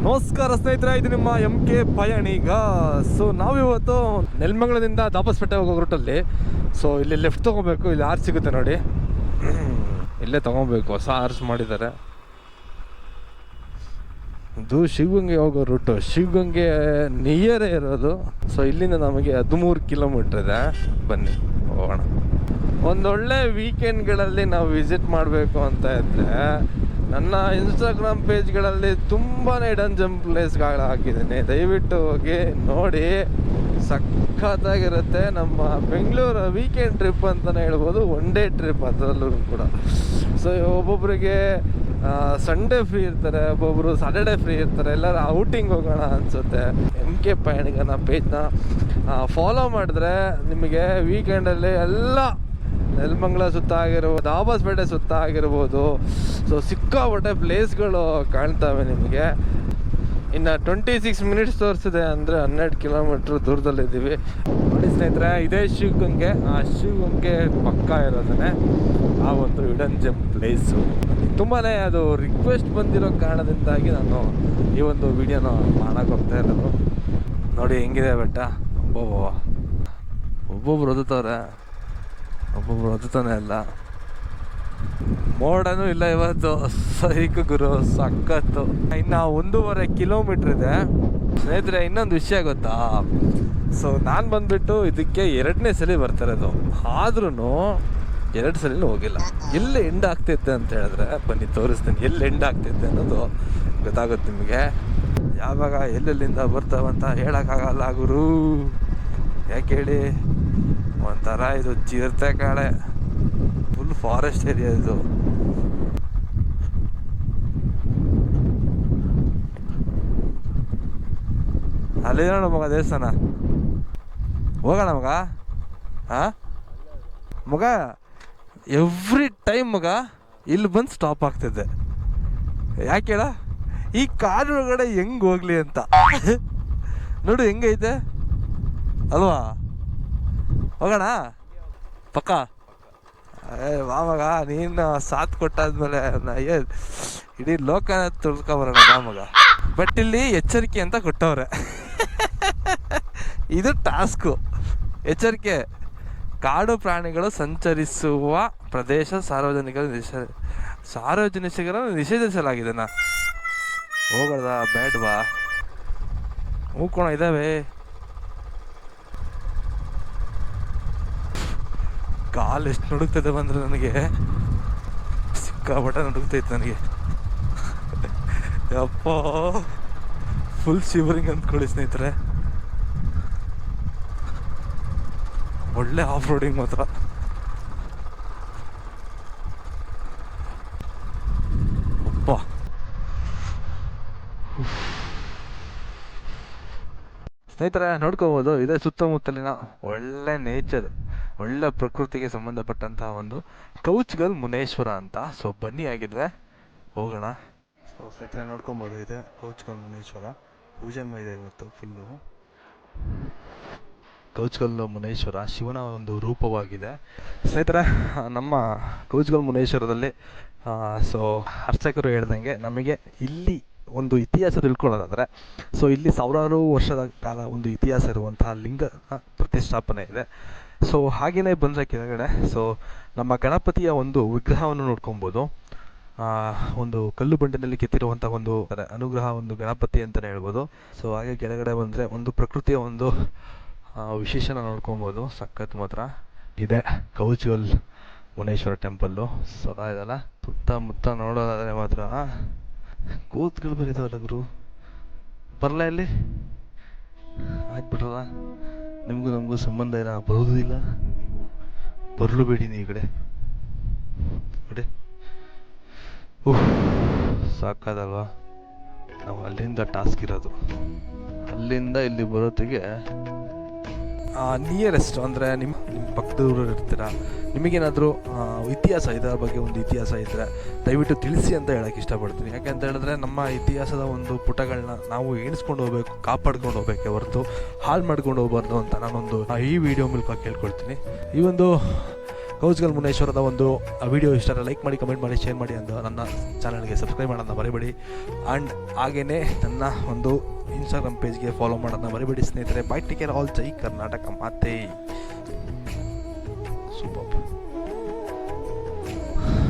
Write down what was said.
ನಮಸ್ಕಾರ ಸ್ನೇಹಿತರೆ, ಇದು ನಿಮ್ಮ MK ಪಯಣಿಗ. ಸೊ ನಾವಿವತ್ತು ನೆಲಮಂಗಲದಿಂದ ದಾಬಸ್ಪೇಟೆ ಹೋಗೋ ರೂಟಲ್ಲಿ. ಸೊ ಇಲ್ಲಿ ಲೆಫ್ಟ್ ತೊಗೋಬೇಕು. ಇಲ್ಲಿ ಆರ್ಚ್ ಸಿಗುತ್ತೆ ನೋಡಿ, ಇಲ್ಲೇ ತೊಗೊಬೇಕು. ಹೊಸ ಆರ್ಚ್ ಮಾಡಿದ್ದಾರೆ. ಇದು ಶಿವಗಂಗೆ ಹೋಗೋ ರೂಟು. ಶಿವಗಂಗೆ ನಿಯರೇ ಇರೋದು. ಸೊ ಇಲ್ಲಿಂದ ನಮಗೆ 13 ಕಿಲೋಮೀಟ್ರ್ ಇದೆ. ಬನ್ನಿ ಹೋಗೋಣ. ಒಂದೊಳ್ಳೆ ವೀಕೆಂಡ್ಗಳಲ್ಲಿ ನಾವು ವಿಸಿಟ್ ಮಾಡಬೇಕು ಅಂತ ಇದ್ದರೆ ನನ್ನ ಇನ್ಸ್ಟಾಗ್ರಾಮ್ ಪೇಜ್ಗಳಲ್ಲಿ ತುಂಬಾ ಹಿಡನ್ ಜಂಪ್ ಪ್ಲೇಸ್ಗಳು ಹಾಕಿದ್ದೀನಿ. ದಯವಿಟ್ಟು ಹೋಗಿ ನೋಡಿ, ಸಖತ್ತಾಗಿರುತ್ತೆ. ನಮ್ಮ ಬೆಂಗಳೂರು ವೀಕೆಂಡ್ ಟ್ರಿಪ್ ಅಂತಲೇ ಹೇಳ್ಬೋದು, ಒನ್ ಡೇ ಟ್ರಿಪ್ ಅದರಲ್ಲೂ ಕೂಡ. ಸೊ ಒಬ್ಬೊಬ್ಬರಿಗೆ ಸಂಡೇ ಫ್ರೀ ಇರ್ತಾರೆ, ಒಬ್ಬೊಬ್ಬರು ಸಾಟರ್ಡೆ ಫ್ರೀ ಇರ್ತಾರೆ. ಎಲ್ಲರೂ ಔಟಿಂಗ್ ಹೋಗೋಣ ಅನಿಸುತ್ತೆ. MK ಪಯಣಿಗನ ಪೇಜ್ನ ಫಾಲೋ ಮಾಡಿದ್ರೆ ನಿಮಗೆ ವೀಕೆಂಡಲ್ಲಿ ಎಲ್ಲ ನೆಲಮಂಗಲ ಸುತ್ತ ಆಗಿರ್ಬೋದು, ದಾಬಸ್ಪೇಟೆ ಸುತ್ತ ಆಗಿರ್ಬೋದು, ಸೊ ಸಿಕ್ಕಾಪಟ್ಟೆ ಪ್ಲೇಸ್ಗಳು ಕಾಣ್ತವೆ ನಿಮಗೆ. ಇನ್ನು 26 ಮಿನಿಟ್ಸ್ ತೋರಿಸಿದೆ ಅಂದರೆ 12 ಕಿಲೋಮೀಟ್ರ್ ದೂರದಲ್ಲಿದ್ದೀವಿ. ನೋಡಿ ಸ್ನೇಹಿತರೆ, ಇದೇ ಶಿವಗಂಗೆ. ಆ ಶಿವಗಂಗೆ ಪಕ್ಕ ಇರೋದೇ ಆ ಒಂದು ಹಿಡನ್ ಜಂಪ್ ಪ್ಲೇಸು. ತುಂಬಾ ಅದು ರಿಕ್ವೆಸ್ಟ್ ಬಂದಿರೋ ಕಾರಣದಿಂದಾಗಿ ನಾನು ಈ ಒಂದು ವಿಡಿಯೋನ ಮಾಡೋಕೆ ಹೋಗ್ತಾ ಇರೋದು. ನೋಡಿ ಹೆಂಗಿದೆ ಬೆಟ್ಟ. ಒಬ್ಬೊಬ್ರು ಓದುತ್ತವ್ರೆ, ಒಬ್ಬೊಬ್ರು ಓದುತ್ತಾನೆ ಇಲ್ಲ. ಮೋಡನೂ ಇಲ್ಲ ಇವತ್ತು. ಸೈಕು ಗುರು, ಸಖತ್ತು. ಇನ್ನು 1.5 ಕಿಲೋಮೀಟ್ರ್ ಇದೆ ಸ್ನೇಹಿತರೆ. ಇನ್ನೊಂದು ವಿಷಯ ಗೊತ್ತಾ? ಸೊ ನಾನು ಬಂದುಬಿಟ್ಟು ಇದಕ್ಕೆ 2ನೇ ಸಲ ಬರ್ತಿರೋದು. ಆದ್ರೂ 2 ಸಲಿನೂ ಹೋಗಿಲ್ಲ. ಎಲ್ಲಿ ಎಂಡ್ ಆಗ್ತೈತೆ ಅಂತ ಹೇಳಿದ್ರೆ ಬನ್ನಿ ತೋರಿಸ್ತೀನಿ. ಎಲ್ಲಿ ಎಂಡ್ ಆಗ್ತೈತೆ ಅನ್ನೋದು ಗೊತ್ತಾಗುತ್ತೆ ನಿಮಗೆ. ಯಾವಾಗ ಎಲ್ಲೆಲ್ಲಿಂದ ಬರ್ತಾವಂತ ಹೇಳೋಕ್ಕಾಗಲ್ಲ ಗುರು. ಯಾಕೆ ಹೇಳಿ, ಒಂಥರ ಇದು ಚಿರತೆ ಕಾಳೆ, ಫುಲ್ ಫಾರೆಸ್ಟ್ ಏರಿಯಾ ಇದು. ಅಲ್ಲಿ ನೋಡ ಮಗ ದೇವಸ್ಥಾನ. ಹೋಗೋಣ ಮಗ. ಮಗ ಎವ್ರಿ ಟೈಮ್ ಮಗ ಇಲ್ಲಿ ಬಂದು ಸ್ಟಾಪ್ ಆಗ್ತಿದ್ದೆ. ಯಾಕೆ ಹೇಳ, ಈ ಕಾರ್ ಒಳಗಡೆ ಹೆಂಗೆ ಹೋಗ್ಲಿ ಅಂತ. ನೋಡು ಹೆಂಗೈತೆ ಅಲ್ವಾ? ಹೋಗೋಣ ಪಕ್ಕ. ಬಾ ಮಗ, ನೀನು ಸಾಥ್ ಕೊಟ್ಟಾದ್ಮೇಲೆ ಇಡೀ ಲೋಕನ ತುಳ್ಕೊಬರೋಣ ಬಾ ಮಗ. ಬಟ್ ಇಲ್ಲಿ ಎಚ್ಚರಿಕೆ ಅಂತ ಕೊಟ್ಟವ್ರೆ. ಇದು ಟಾಸ್ಕು, ಎಚ್ಚರಿಕೆ. ಕಾಡು ಪ್ರಾಣಿಗಳು ಸಂಚರಿಸುವ ಪ್ರದೇಶ ಸಾರ್ವಜನಿಕರನ್ನು ನಿಷೇಧಿಸಲಾಗಿದೆನಾ? ಹೋಗೋದ ಬೇಡವಾ? ಹೂಕೋಣ ಇದ್ದಾವೆ. ಕಾಲು ಎಷ್ಟು ನಡುಗ್ತದೆ ಬಂದರೆ ನನಗೆ, ಸಿಕ್ಕಾಪಟ್ಟೆ ನಡುಗ್ತೈತೆ ನನಗೆ. ಯಪ್ಪ, ಫುಲ್ ಶಿವರಿಂಗ್ ಅಂದ್ಕೊಳ್ಳಿ ಸ್ನೇಹಿತರೆ. ಒಳ್ಳೆ ಆಫ್ ರೋಡಿಂಗ್ ಮಾತ್ರ. ಅಪ್ಪ, ಸ್ನೇಹಿತರೆ ನೋಡ್ಕೋಬೋದು, ಇದೇ ಸುತ್ತಮುತ್ತಲಿನ ಒಳ್ಳೆ ನೇಚರ್, ಒಳ್ಳೆ ಪ್ರಕೃತಿಗೆ ಸಂಬಂಧಪಟ್ಟಂತಹ ಒಂದು ಕೌಚ್ಗಲ್ ಮುನೇಶ್ವರ ಅಂತ. ಸೊ ಬನ್ನಿ, ಆಗಿದ್ರೆ ಹೋಗೋಣ. ಸೊ ಸ್ನೇಹಿತರೆ ನೋಡ್ಕೊಬೋದು, ಇದೆ ಕೌಚ್ಗಲ್ ಮುನೇಶ್ವರ. ಪೂಜೆ ಇದೆ ಇವತ್ತು ಫುಲ್ಲು. ಕೌಚ್ಗಲ್ ಮುನೇಶ್ವರ ಶಿವನ ಒಂದು ರೂಪವಾಗಿದೆ ಸ್ನೇಹಿತರೆ. ನಮ್ಮ ಕೌಚ್ಗಲ್ ಮುನೇಶ್ವರದಲ್ಲಿ ಸೊ ಅರ್ಚಕರು ಹೇಳ್ದಂಗೆ ನಮಗೆ ಇಲ್ಲಿ ಒಂದು ಇತಿಹಾಸ ತಿಳ್ಕೊಳ್ಳೋದಾದರೆ, ಸೊ ಇಲ್ಲಿ ಸಾವಿರಾರು ವರ್ಷದ ಕಾಲ ಒಂದು ಇತಿಹಾಸ ಇರುವಂತಹ ಲಿಂಗ ಪ್ರತಿಷ್ಠಾಪನೆ ಇದೆ. ಸೊ ಹಾಗೆಯೇ ಬಂದರೆ ಕೆಳಗಡೆ ಸೊ ನಮ್ಮ ಗಣಪತಿಯ ಒಂದು ವಿಗ್ರಹವನ್ನು ನೋಡ್ಕೊಬೋದು. ಒಂದು ಕಲ್ಲು ಬಂಡೆಯಲ್ಲಿ ಕೆತ್ತಿರುವಂಥ ಒಂದು ಅನುಗ್ರಹ, ಒಂದು ಗಣಪತಿ ಅಂತಲೇ ಹೇಳ್ಬೋದು. ಸೊ ಹಾಗೆ ಕೆಳಗಡೆ ಬಂದರೆ ಒಂದು ಪ್ರಕೃತಿಯ ಒಂದು ವಿಶೇಷನ ನೋಡ್ಕೊಬೋದು. ಸಖತ್ ಮಾತ್ರ ಇದೆ ಕೌಚ್ಗಲ್ ಮುನೇಶ್ವರ ಟೆಂಪಲ್ಲು. ಸೊ ಇದೆಲ್ಲ ಸುತ್ತಮುತ್ತ ನೋಡೋದಾದರೆ ಮಾತ್ರ ಕೂತ್ಗಳು ಬರೀತಾವಲ್ಲ ಗುರು. ಬರಲ್ಲ ಇಲ್ಲಿ, ಆಯ್ತು ಬಿಡ್ರಲ್ಲ, ನಿಮಗೂ ನಮಗೂ ಸಂಬಂಧ ಇಲ್ಲ, ಬರೋದಿಲ್ಲ. ಬರಲು ಬೇಡಿ ನೀವು ಈ ಕಡೆ ನೋಡಿ. ಸಾಕಾದಲ್ವಾ? ನಾವು ಅಲ್ಲಿಂದ ಟಾಸ್ಕ್ ಇರೋದು, ಅಲ್ಲಿಂದ ಇಲ್ಲಿ ಬರೋತ್ತಿಗೆ ನಿಯರೆಸ್ಟ್ ಅಂದರೆ ನಿಮ್ಮ ಪಕ್ಕದೂರು ಇರ್ತೀರ. ನಿಮಗೇನಾದರೂ ಇತಿಹಾಸ, ಇದರ ಬಗ್ಗೆ ಒಂದು ಇತಿಹಾಸ ಇದ್ದರೆ ದಯವಿಟ್ಟು ತಿಳಿಸಿ ಅಂತ ಹೇಳೋಕ್ಕೆ ಇಷ್ಟಪಡ್ತೀನಿ. ಯಾಕೆಂತ ಹೇಳಿದ್ರೆ ನಮ್ಮ ಇತಿಹಾಸದ ಒಂದು ಪುಟಗಳನ್ನ ನಾವು ಎಣಿಸ್ಕೊಂಡು ಹೋಗ್ಬೇಕು, ಕಾಪಾಡ್ಕೊಂಡು ಹೋಗ್ಬೇಕೆ ಹೊರತು ಹಾಳು ಮಾಡ್ಕೊಂಡು ಹೋಗ್ಬಾರ್ದು ಅಂತ ನಾನೊಂದು ಈ ವಿಡಿಯೋ ಮೂಲಕ ಕೇಳ್ಕೊಳ್ತೀನಿ. ಈ ಒಂದು ಕೌಜ್ಗಲ್ ಮುನೇಶ್ವರದ ಒಂದು ವಿಡಿಯೋ ಇಷ್ಟ ಲೈಕ್ ಮಾಡಿ, ಕಮೆಂಟ್ ಮಾಡಿ, ಶೇರ್ ಮಾಡಿ ಅಂತ ನನ್ನ ಚಾನಲ್ಗೆ ಸಬ್ಸ್ಕ್ರೈಬ್ ಮಾಡೋದನ್ನ ಮರಿಬೇಡಿ. ಆ್ಯಂಡ್ ಹಾಗೆಯೇ ನನ್ನ ಒಂದು ಇನ್ಸ್ಟಾಗ್ರಾಮ್ ಪೇಜ್ಗೆ ಫಾಲೋ ಮಾಡೋದನ್ನ ಮರಿಬೇಡಿ ಸ್ನೇಹಿತರೆ. Bye, take care all. ಜೈ ಕರ್ನಾಟಕ ಮಾತೆ. ಸೂಪರ್.